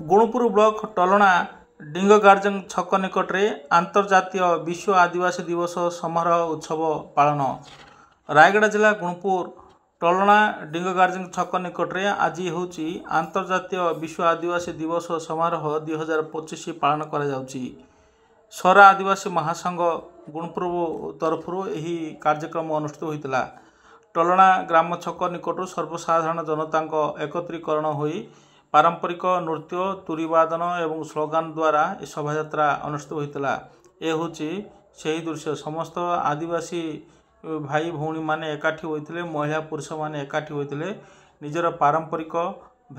गुणुपुर block टलणा डिंगगार्जन छक निकट में आंतर्जातीय विश्व आदिवासी दिवस समारोह उत्सव पालन। रायगढ़ जिला गुणुपुर टलणा डिंगगार्जन छक निकट में आज होची आंतर्जातीय विश्व आदिवासी दिवस समारोह 2025 पालन करा जाउची। सरा आदिवासी महासंघ गुणुपुर तरफ यही कार्यक्रम अनुष्ठित होता। टलणा ग्राम छक निकट सर्वसाधारण जनता एकत्रीकरण होई पारंपरिक नृत्य तुरीवादन एवं स्लोगान द्वारा शोभायात्रा अनुष्ठित होता। यह हूँ से दृश्य समस्त आदिवासी भाई भौणी माने एकाठी होते, महिला पुरुष माने एकाठी होते निजर पारंपरिक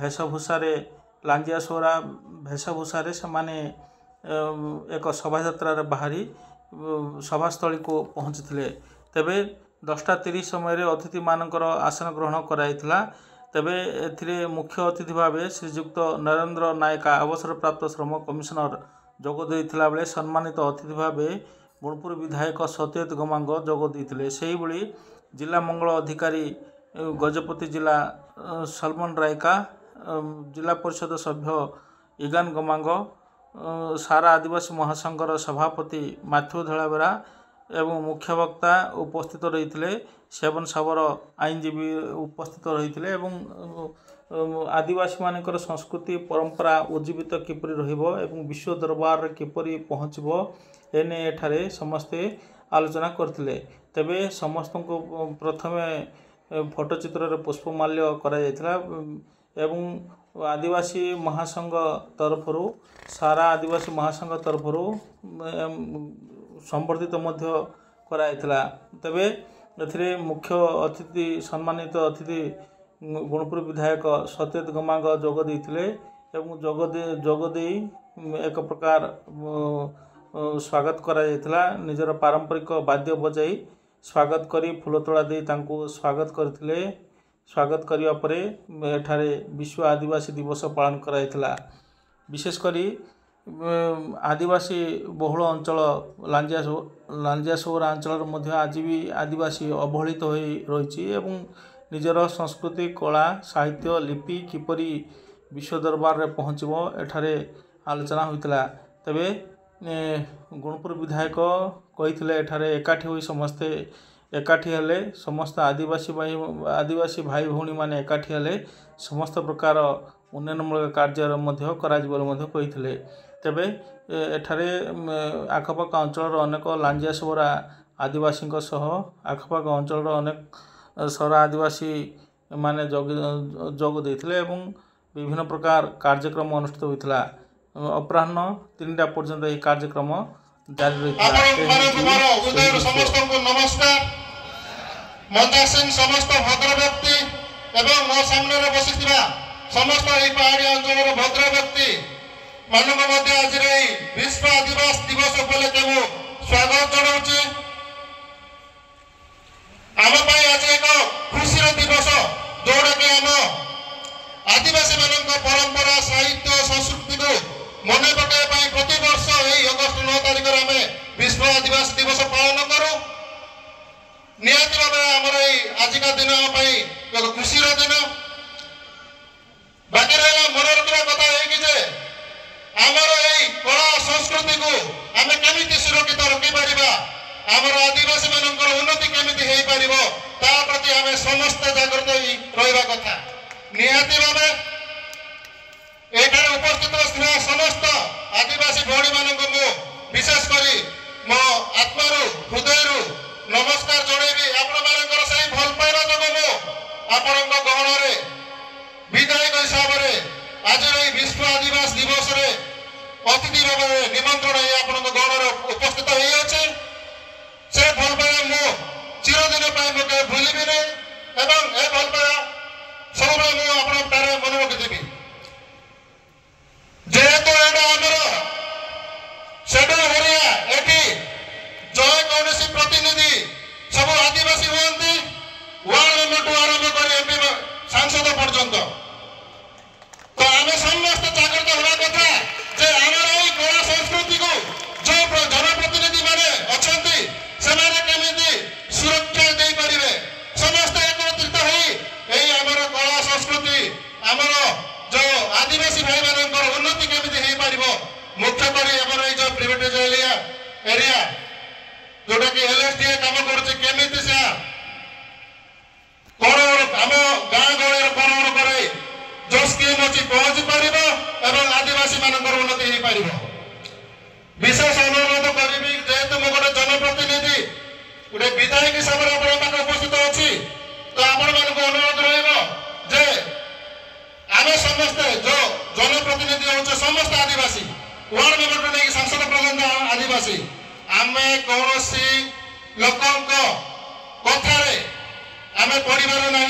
वेशभूषा लांजिया सोरा वेशभूषा से माने एक शोभायात्रा बाहरी सभास्थली को पहुँची। तेबे 10:30 समय अतिथि मानकर आसन ग्रहण कराइथिला। तेबे एथिरे मुख्य अतिथि भाव श्रीजुक्त नरेंद्र नायक अवसर प्राप्त श्रम कमिशनर जोग देइथिला बेले सम्मानित अतिथि भाव गुणुपुर विधायक सत्यजित गमांग जोग देइथिले। सेही भली जिला मंगल अधिकारी गजपति जिला सलमान रायका, जिला परिषद सभ्य इगान गमांग, सारा आदिवासी महासंघर सभापति माथ्यू धलाबेरा एवं मुख्य वक्ता उपस्थित रही सेवन सावर आईनजीवी उपस्थित रही एवं आदिवासी मानकर संस्कृति परंपरा उज्जीवित किपरि रहिबो एवं विश्व दरबार किपरि पहुँचबो एने एठारे समस्ते आलोचना करथिले। तेबे समस्त को प्रथमे फोटोचित्र पुष्पमाल्य करा जायथिला एवं आदिवासी महासंघ तरफरु सारा आदिवासी महासंघ तरफरु संबर्धित मध्य कराइथिला। तेबे एथिरे मुख्य अतिथि सम्मानित अतिथि गुणुपुर विधायक सत्यजित गमांग जोग देइथिले एवं जोग देई एक प्रकार स्वागत करा जायथिला। निजर पारंपरिक वाद्य बजाई स्वागत करी फूलतोड़ा दे तांको स्वागत करथिले। स्वागत करिया परे एठारे विश्व आदिवासी दिवस पालन कराइथिला। विशेष करी आदिवासी बहुल अंचल लांजिया सोरा अंचल मध्य आज भी आदिवासी अवहेलित हो रही एवं निजर संस्कृति कला साहित्य लिपि किपरि विश्व दरबार रे पहुँचबो एठारे आलोचना होइतला। तबे गुणुपुर विधायक कहिथिले एठारे एकाठी होई समस्ते एकाठी हेले समस्त आदिवासी भाई भौणी माने एकाठी हेले समस्त प्रकार उन्नयनमूलक कार्य मध्य कराजिबो मध्य कहिथिले। तेबे एठारे आखपाख अंचल अनेक लांजिया सोरा आदिवासी सह आखपाख अंचल अनेक सरा आदिवासी माने जोग देइथिले एवं विभिन्न प्रकार कार्यक्रम अनुष्ठित होइथिला। अपराह्न 3टा पर्यंत यह कार्यक्रम जारी रहिथिला। नमस्कार मंदासीन समस्त भद्र व्यक्ति एवं मो सामने बसिथिबा समस्त एही पहाड़ी अंचल भद्र व्यक्ति मानव मध्य आज विश्व आदिवासी दिवस उपलक्षे मु स्वागत जनाऊँ। आम आज एक खुशी दिवस जोड़ा कि आम आदिवासी मान परंपरा साहित्य संस्कृति को मन पकाइबा प्रति वर्ष यही अगस्त 9 तारिख आम विश्व आदिवासी दिवस पालन करूँ। निहाती भाव आमर आजिका दिन एक खुशी दिन। बाकी रहा मन रखा कथा है आमर यही कला संस्कृति को आम केमी सुरक्षित रखिपर आमर आदिवासी मान उन्नति केमी हो पार प्रति आम समस्त जागृत रहा कथा। निहाती भाव ये उपस्थित समस्त आदिवासी भौणी मान विशेषकर मो आत्मार हृदय नमस्कार जनइबी। आपण से भल पाइबा जो आपण गहन विधायक हिसाब से आज विश्व आदिवासी दिवस रे अतिथि भाव निमंत्रण आपण गहन उपस्थित होइए से भल पाइबा मु चिरदिन मुझे भूलि नहीं एवं ए भल पाइबा सब मुझे मन रखिदेवी। जेहेतु एटा आमर शेड्यूल एरिया एटी जय कौन प्रतिनिधि सब आदिवासी हमें वार्ड मेंबर टू आरंभ कर एमपी सांसद पर्यंत तो आम समस्त जागृत होगा कथा जे आमर यही कला संस्कृति को जो जनप्रतिनिधि माने अच्छा से सुरक्षा दे पारे समस्त एकत्रित हो आमर कला संस्कृति आमर जो एरिया जोटा कि एलएसडीए काम करছে केमिति से कोन हम गाँ गहली कोन करे जो स्कीम अच्छी पहुंची पार एवं आदिवासी मानकर उन्नति हो पार विशेष अनुरोध करी जेहेतु मु गोटे जनप्रतिनिधि गोटे विधायक हिसाब से आप उपस्थित अच्छी तो आपण मान अनुरोध रे आम समस्ते जो जनप्रतिनिधि होचे समस्त आदिवासी वार्ड मेंबर नहीं सांसद पर्यंत आदिवासी आमे कौन लोक कथार आम पढ़ार ना